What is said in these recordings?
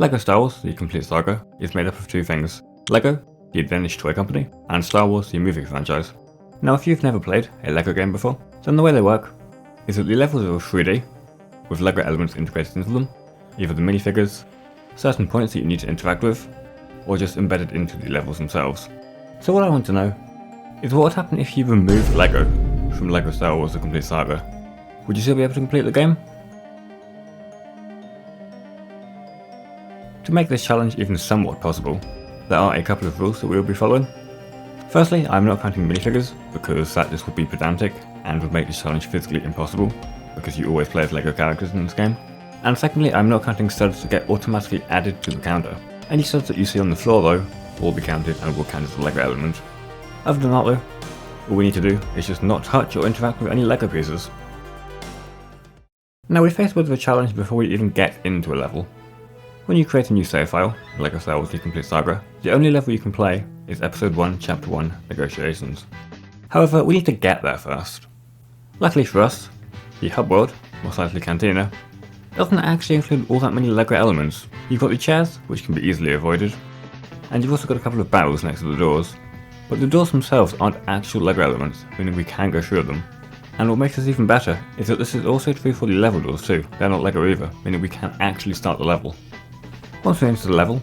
LEGO Star Wars, the complete saga, is made up of two things: LEGO, the Danish toy company, and Star Wars, the movie franchise. Now if you've never played a LEGO game before, then the way they work is that the levels are 3D, with LEGO elements integrated into them, either the minifigures, certain points that you need to interact with, or just embedded into the levels themselves. So what I want to know is what would happen if you removed LEGO from LEGO Star Wars the complete saga? Would you still be able to complete the game? To make this challenge even somewhat possible, there are a couple of rules that we will be following. Firstly, I'm not counting minifigures, because that just would be pedantic and would make this challenge physically impossible, because you always play as LEGO characters in this game. And secondly, I'm not counting studs that get automatically added to the counter. Any studs that you see on the floor though, will be counted and will count as a LEGO element. Other than that though, all we need to do is just not touch or interact with any LEGO pieces. Now we're faced with a challenge before we even get into a level. When you create a new save file, LEGO Star Wars The Complete Saga, the only level you can play is Episode 1, Chapter 1, Negotiations. However, we need to get there first. Luckily for us, the hub world, most likely Cantina, doesn't actually include all that many LEGO elements. You've got the chairs, which can be easily avoided, and you've also got a couple of barrels next to the doors. But the doors themselves aren't actual LEGO elements, meaning we can go through them. And what makes this even better is that this is also true for the level doors too. They're not LEGO either, meaning we can actually start the level. Once we enter the level,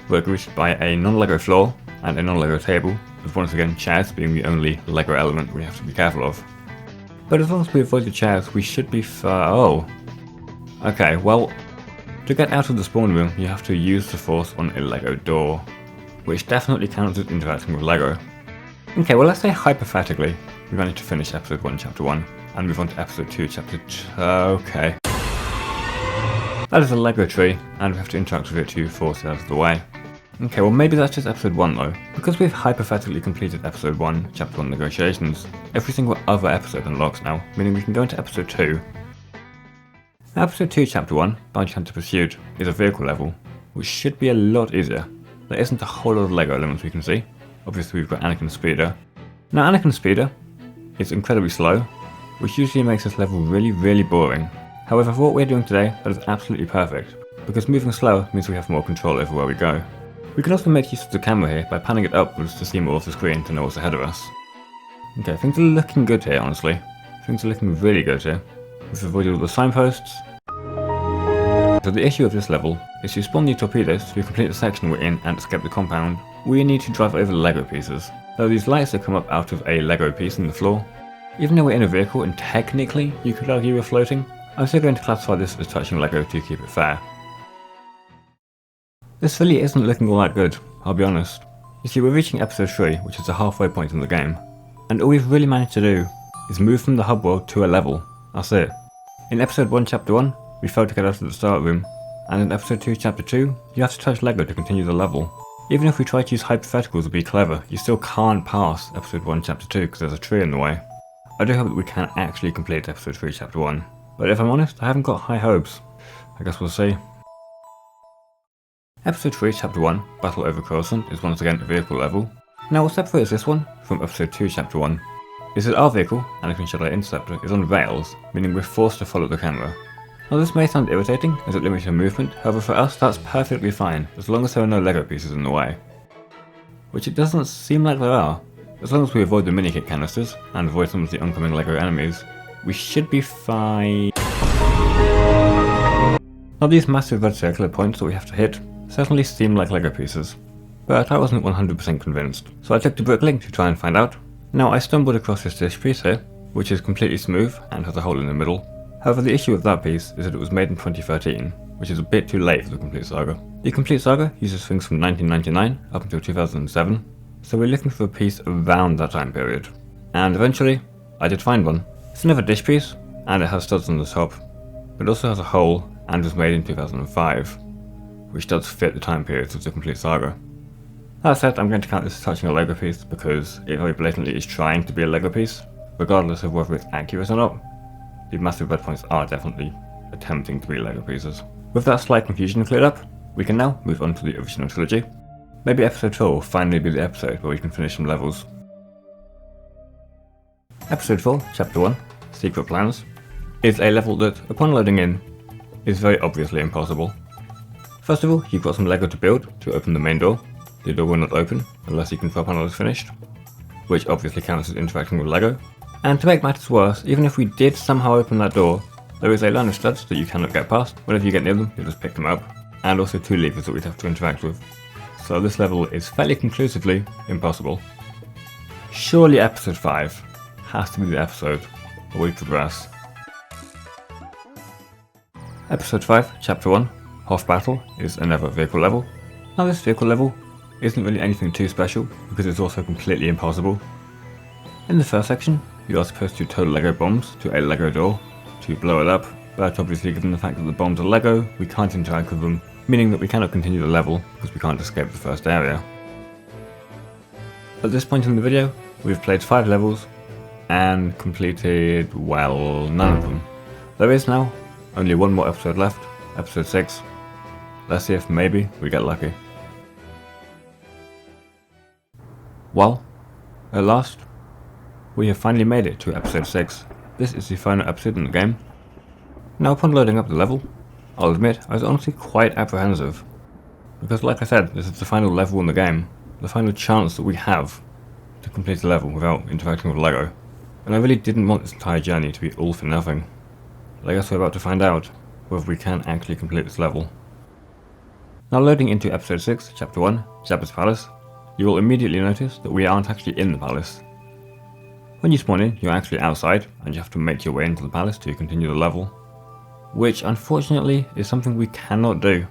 we're greeted by a non-LEGO floor and a non-LEGO table, with once again chairs being the only LEGO element we have to be careful of. But as long as we avoid the chairs, we should be oh. Okay, well, to get out of the spawn room, you have to use the force on a LEGO door, which definitely counts as interacting with LEGO. Okay, well let's say hypothetically, we managed to finish Episode 1, Chapter 1, and move on to Episode 2, Chapter 2, okay. That is a LEGO tree, and we have to interact with it to force it out of the way. Okay, well maybe that's just Episode 1 though. Because we've hypothetically completed Episode 1, Chapter 1 Negotiations, every single other episode unlocks now, meaning we can go into Episode 2. Now Episode 2, Chapter 1, Bounty Hunter Pursuit, is a vehicle level, which should be a lot easier. There isn't a whole lot of LEGO elements we can see. Obviously we've got Anakin's Speeder. Now Anakin's Speeder is incredibly slow, which usually makes this level really boring. However, for what we're doing today, that is absolutely perfect, because moving slower means we have more control over where we go. We can also make use of the camera here by panning it upwards to see more of the screen to know what's ahead of us. Okay, things are looking good here, honestly. Things are looking really good here. We've avoided all the signposts. So the issue of this level is to spawn the torpedoes to complete the section we're in and escape the compound. We need to drive over LEGO pieces. There are these lights that come up out of a LEGO piece in the floor. Even though we're in a vehicle and technically you could argue we're floating, I'm still going to classify this as touching LEGO to keep it fair. This really isn't looking all that good, I'll be honest. You see, we're reaching Episode 3, which is the halfway point in the game, and all we've really managed to do is move from the hub world to a level. That's it. In Episode 1, Chapter 1, we failed to get out of the start room, and in Episode 2, Chapter 2, you have to touch LEGO to continue the level. Even if we try to use hypotheticals to be clever, you still can't pass Episode 1, Chapter 2 because there's a tree in the way. I do hope that we can actually complete Episode 3, Chapter 1. But if I'm honest, I haven't got high hopes. I guess we'll see. Episode 3, Chapter 1, Battle over Coruscant, is once again a vehicle level. Now what separates this one from Episode 2, Chapter 1 is that our vehicle, Anakin Jedi Interceptor, is on rails, meaning we're forced to follow the camera. Now this may sound irritating as it limits your movement, however for us that's perfectly fine, as long as there are no LEGO pieces in the way. Which it doesn't seem like there are. As long as we avoid the mini-kit canisters, and avoid some of the oncoming LEGO enemies, we should be fine. Now these massive red circular points that we have to hit certainly seem like LEGO pieces, but I wasn't 100% convinced, so I took to Bricklink to try and find out. Now I stumbled across this dish piece here, which is completely smooth and has a hole in the middle. However, the issue with that piece is that it was made in 2013, which is a bit too late for the Complete Saga. The Complete Saga uses things from 1999 up until 2007, so we're looking for a piece around that time period. And eventually, I did find one. It's another dish piece, and it has studs on the top, but it also has a hole and was made in 2005, which does fit the time periods of the Complete Saga. That said, I'm going to count this as touching a LEGO piece because it very blatantly is trying to be a LEGO piece, regardless of whether it's accurate or not. The massive red points are definitely attempting to be LEGO pieces. With that slight confusion cleared up, we can now move on to the original trilogy. Maybe Episode 4 will finally be the episode where we can finish some levels. Episode 4, Chapter 1, Secret Plans, is a level that, upon loading in, is very obviously impossible. First of all, you've got some Lego to build to open the main door. The door will not open unless your control panel is finished, which obviously counts as interacting with Lego. And to make matters worse, even if we did somehow open that door, there is a line of studs that you cannot get past. Whenever you get near them, you'll just pick them up, and also 2 levers that we'd have to interact with. So this level is fairly conclusively impossible. Surely episode 5 has to be the episode where we progress. Episode 5, Chapter 1, Hoth Battle, is another vehicle level. Now this vehicle level isn't really anything too special because it's also completely impossible. In the first section, you are supposed to tow Lego bombs to a Lego door to blow it up, but obviously given the fact that the bombs are Lego, we can't interact with them, meaning that we cannot continue the level because we can't escape the first area. At this point in the video, we've played 5 levels and completed, well, none of them. There is now only one more episode left, episode 6. Let's see if maybe we get lucky. Well, at last, we have finally made it to episode 6. This is the final episode in the game. Now upon loading up the level, I'll admit I was honestly quite apprehensive. Because like I said, this is the final level in the game, the final chance that we have to complete the level without interacting with Lego. And I really didn't want this entire journey to be all for nothing. But I guess we're about to find out whether we can actually complete this level. Now loading into episode 6, chapter 1, Jabba's Palace, you will immediately notice that we aren't actually in the palace. When you spawn in, you're actually outside, and you have to make your way into the palace to continue the level, which unfortunately is something we cannot do.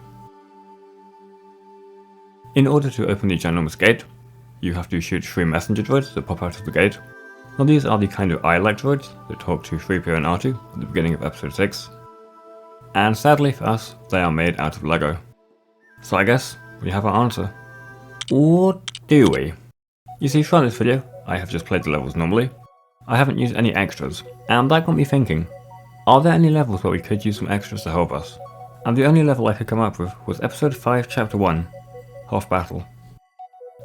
In order to open the ginormous gate, you have to shoot 3 messenger droids that pop out of the gate. Now these are the kind of eye-like droids that talk to 3PO and R2 at the beginning of episode 6, and sadly for us, they are made out of Lego. So I guess we have our answer. Or do we? You see, throughout this video, I have just played the levels normally. I haven't used any extras, and that got me thinking, are there any levels where we could use some extras to help us? And the only level I could come up with was episode 5 chapter 1, Hoth Battle.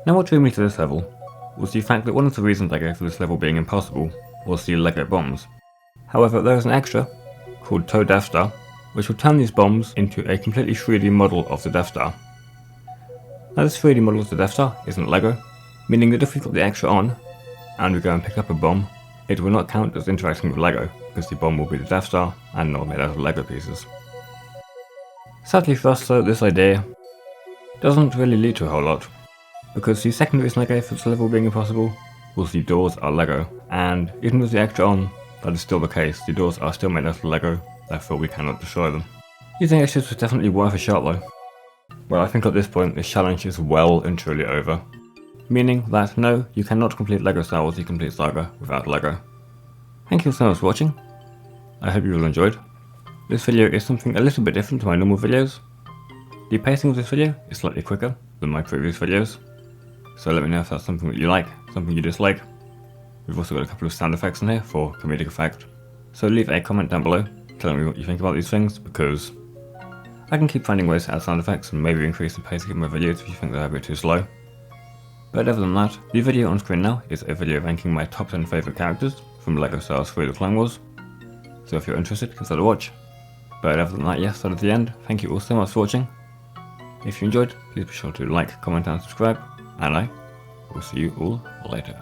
Now what drew me to this level was the fact that one of the reasons I gave for this level being impossible was the Lego bombs. However, there is an extra, called Tow Death Star, which will turn these bombs into a completely 3D model of the Death Star. Now this 3D model of the Death Star isn't Lego, meaning that if we've got the extra on, and we go and pick up a bomb, it will not count as interacting with Lego, because the bomb will be the Death Star and not made out of Lego pieces. Sadly for us though, this idea doesn't really lead to a whole lot, because the second reason I gave for this level being impossible was the doors are Lego, and even with the extra on, that is still the case, the doors are still made out of Lego, therefore we cannot destroy them. Using extras was definitely worth a shot though. Well, I think at this point this challenge is well and truly over. Meaning that no, you cannot complete LEGO Star Wars The Complete Saga without LEGO. Thank you so much for watching. I hope you all enjoyed. This video is something a little bit different to my normal videos. The pacing of this video is slightly quicker than my previous videos, so let me know if that's something that you like, something you dislike. We've also got a couple of sound effects in here for comedic effect, so leave a comment down below telling me what you think about these things, because I can keep finding ways to add sound effects and maybe increase the pacing of my videos if you think they're a bit too slow. But other than that, the video on screen now is a video ranking my top 10 favourite characters from LEGO Star Wars 3 The Clone Wars, so if you're interested, give that a watch. But other than that, yes, that is the end. Thank you all so much for watching. If you enjoyed, please be sure to like, comment and subscribe, and I will see you all later.